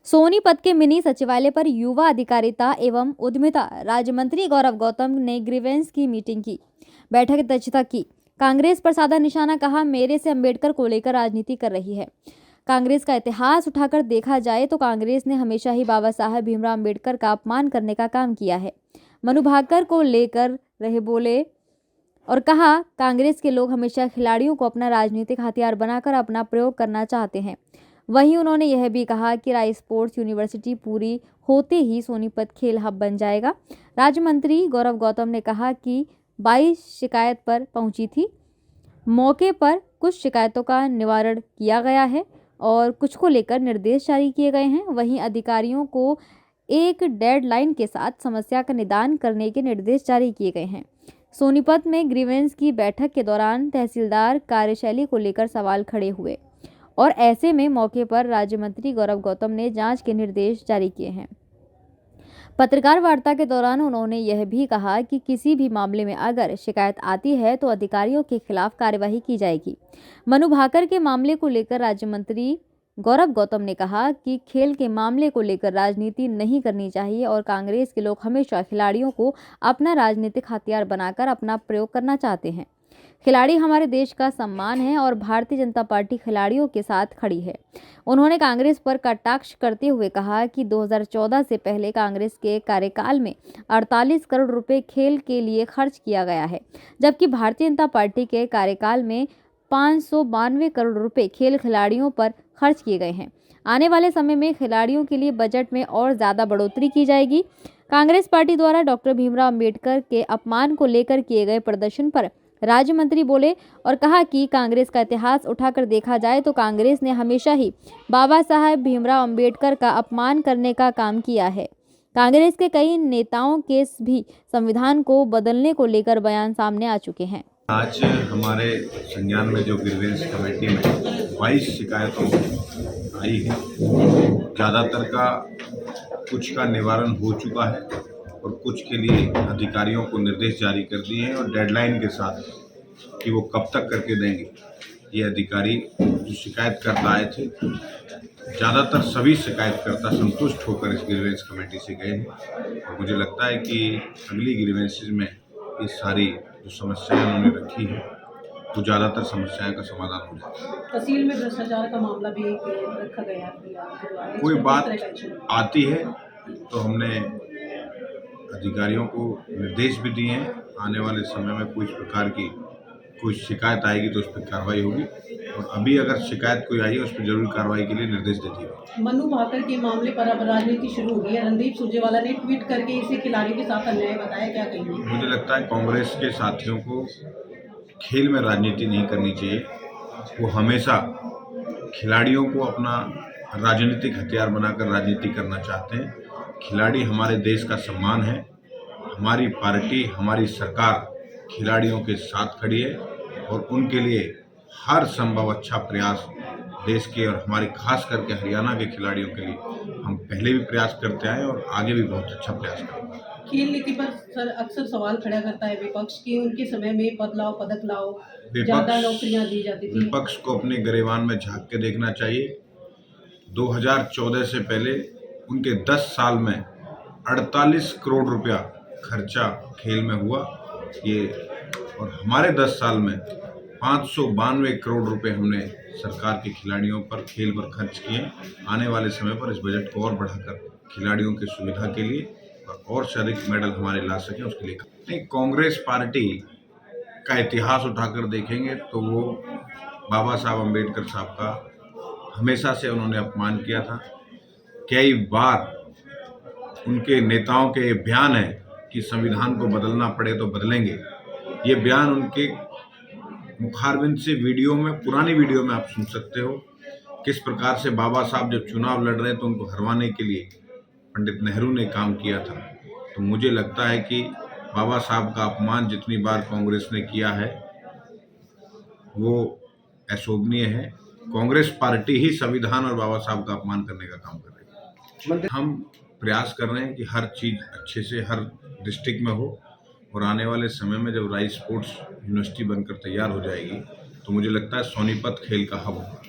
सोनीपत के मिनी सचिवालय पर युवा अधिकारिता एवं उद्यमिता राज्य मंत्री गौरव गौतम ने ग्रीवेंस की मीटिंग की बैठक की अध्यक्षता की। कांग्रेस पर साधा निशाना कहा, मेरे से अंबेडकर को लेकर राजनीति कर रही है। कांग्रेस का इतिहास उठाकर देखा जाए तो कांग्रेस ने हमेशा ही बाबा साहब भीमराव अंबेडकर का अपमान करने का काम किया है। मनु भाकर को लेकर रहे बोले और कहा, कांग्रेस के लोग हमेशा खिलाड़ियों को अपना राजनीतिक हथियार बनाकर अपना प्रयोग करना चाहते हैं। वहीं उन्होंने यह भी कहा कि राय स्पोर्ट्स यूनिवर्सिटी पूरी होते ही सोनीपत खेल हब बन जाएगा। राज्य मंत्री गौरव गौतम ने कहा कि 22 शिकायत पर पहुंची थी। मौके पर कुछ शिकायतों का निवारण किया गया है और कुछ को लेकर निर्देश जारी किए गए हैं। वहीं अधिकारियों को एक डेडलाइन के साथ समस्या का निदान करने के निर्देश जारी किए गए हैं। सोनीपत में ग्रीवेंस की बैठक के दौरान तहसीलदार कार्यशैली को लेकर सवाल खड़े हुए और ऐसे में मौके पर राज्य मंत्री गौरव गौतम ने जांच के निर्देश जारी किए हैं। पत्रकार वार्ता के दौरान उन्होंने यह भी कहा कि किसी भी मामले में अगर शिकायत आती है तो अधिकारियों के खिलाफ कार्यवाही की जाएगी। मनु भाकर के मामले को लेकर राज्य मंत्री गौरव गौतम ने कहा कि खेल के मामले को लेकर राजनीति नहीं करनी चाहिए और कांग्रेस के लोग हमेशा खिलाड़ियों को अपना राजनीतिक हथियार बनाकर अपना प्रयोग करना चाहते हैं। खिलाड़ी हमारे देश का सम्मान है और भारतीय जनता पार्टी खिलाड़ियों के साथ खड़ी है। उन्होंने कांग्रेस पर कटाक्ष करते हुए कहा कि 2014 से पहले कांग्रेस के कार्यकाल में 48 करोड़ रुपए खेल के लिए खर्च किया गया है, जबकि भारतीय जनता पार्टी के कार्यकाल में 592 करोड़ रुपए खेल खिलाड़ियों पर खर्च किए गए हैं। आने वाले समय में खिलाड़ियों के लिए बजट में और ज्यादा बढ़ोतरी की जाएगी। कांग्रेस पार्टी द्वारा डॉक्टर भीमराव अंबेडकर के अपमान को लेकर किए गए प्रदर्शन पर राज्य मंत्री बोले और कहा कि कांग्रेस का इतिहास उठाकर देखा जाए तो कांग्रेस ने हमेशा ही बाबा साहब भीमराव अंबेडकर का अपमान करने का काम किया है। कांग्रेस के कई नेताओं के भी संविधान को बदलने को लेकर बयान सामने आ चुके हैं। आज हमारे संज्ञान में जो ग्रीवेंस कमेटी में 22 शिकायतों आई है, ज़्यादातर का कुछ का निवारण हो चुका है और कुछ के लिए अधिकारियों को निर्देश जारी कर दिए हैं और डेडलाइन के साथ कि वो कब तक करके देंगे। ये अधिकारी जो शिकायतकर्ता आए थे, ज़्यादातर सभी शिकायतकर्ता संतुष्ट होकर इस ग्रीवेंस कमेटी से गए हैं और मुझे लगता है कि अगली ग्रीवेंसेज में ये सारी जो समस्याएं उन्होंने रखी है तो ज़्यादातर समस्याएं का समाधान हो जाएगा। तहसील में भ्रष्टाचार का मामला भी रखा गया है। कोई बात आती है तो हमने अधिकारियों को निर्देश भी दिए हैं। आने वाले समय में कोई शिकायत आएगी तो उस पर कार्रवाई होगी और अभी अगर शिकायत कोई आई है उस पर जरूर कार्रवाई के लिए निर्देश दे दिए। मनु भाकर के मामले पर अब राजनीति शुरू हो गई है। रणदीप सुरजेवाला ने ट्वीट करके इसे खिलाड़ियों के साथ अन्याय बताया, क्या कहेंगे? मुझे लगता है कांग्रेस के साथियों को खेल में राजनीति नहीं करनी चाहिए। वो हमेशा खिलाड़ियों को अपना राजनीतिक हथियार बनाकर राजनीति करना चाहते हैं। खिलाड़ी हमारे देश का सम्मान है। हमारी पार्टी, हमारी सरकार खिलाड़ियों के साथ खड़ी है और उनके लिए हर संभव अच्छा प्रयास देश के और हमारे खास करके हरियाणा के खिलाड़ियों के लिए हम पहले भी प्रयास करते आए और आगे भी बहुत अच्छा प्रयास करेंगे। खेल नीति पर सर अक्सर सवाल खड़ा करता है विपक्ष की, उनके समय में पद लाओ पदक लाओ, ज्यादा नौकरियां दी जाती थी। विपक्ष को अपने गिरेबान में झांक के देखना चाहिए। 2014 से पहले उनके 10 साल में 48 करोड़ रुपया खर्चा खेल में हुआ ये, और हमारे 10 साल में 592 करोड़ रुपए हमने सरकार के खिलाड़ियों पर खेल पर खर्च किए। आने वाले समय पर इस बजट को और बढ़ाकर खिलाड़ियों की सुविधा के लिए और से अधिक मेडल हमारे ला सकें उसके लिए नहीं। कांग्रेस पार्टी का इतिहास उठाकर देखेंगे तो वो बाबा साहब अम्बेडकर साहब का हमेशा से उन्होंने अपमान किया था। कई बार उनके नेताओं के बयान है कि संविधान को बदलना पड़े तो बदलेंगे। ये बयान उनके मुखारबिंद से पुरानी वीडियो में आप सुन सकते हो किस प्रकार से बाबा साहब जब चुनाव लड़ रहे तो उनको हरवाने के लिए पंडित नेहरू ने काम किया था। तो मुझे लगता है कि बाबा साहब का अपमान जितनी बार कांग्रेस ने किया है वो अशोभनीय है। कांग्रेस पार्टी ही संविधान और बाबा साहब का अपमान करने का काम कर रही है। हम प्रयास कर रहे हैं कि हर चीज़ अच्छे से हर डिस्ट्रिक्ट में हो और आने वाले समय में जब राय स्पोर्ट्स यूनिवर्सिटी बनकर तैयार हो जाएगी तो मुझे लगता है सोनीपत खेल का हब होगा।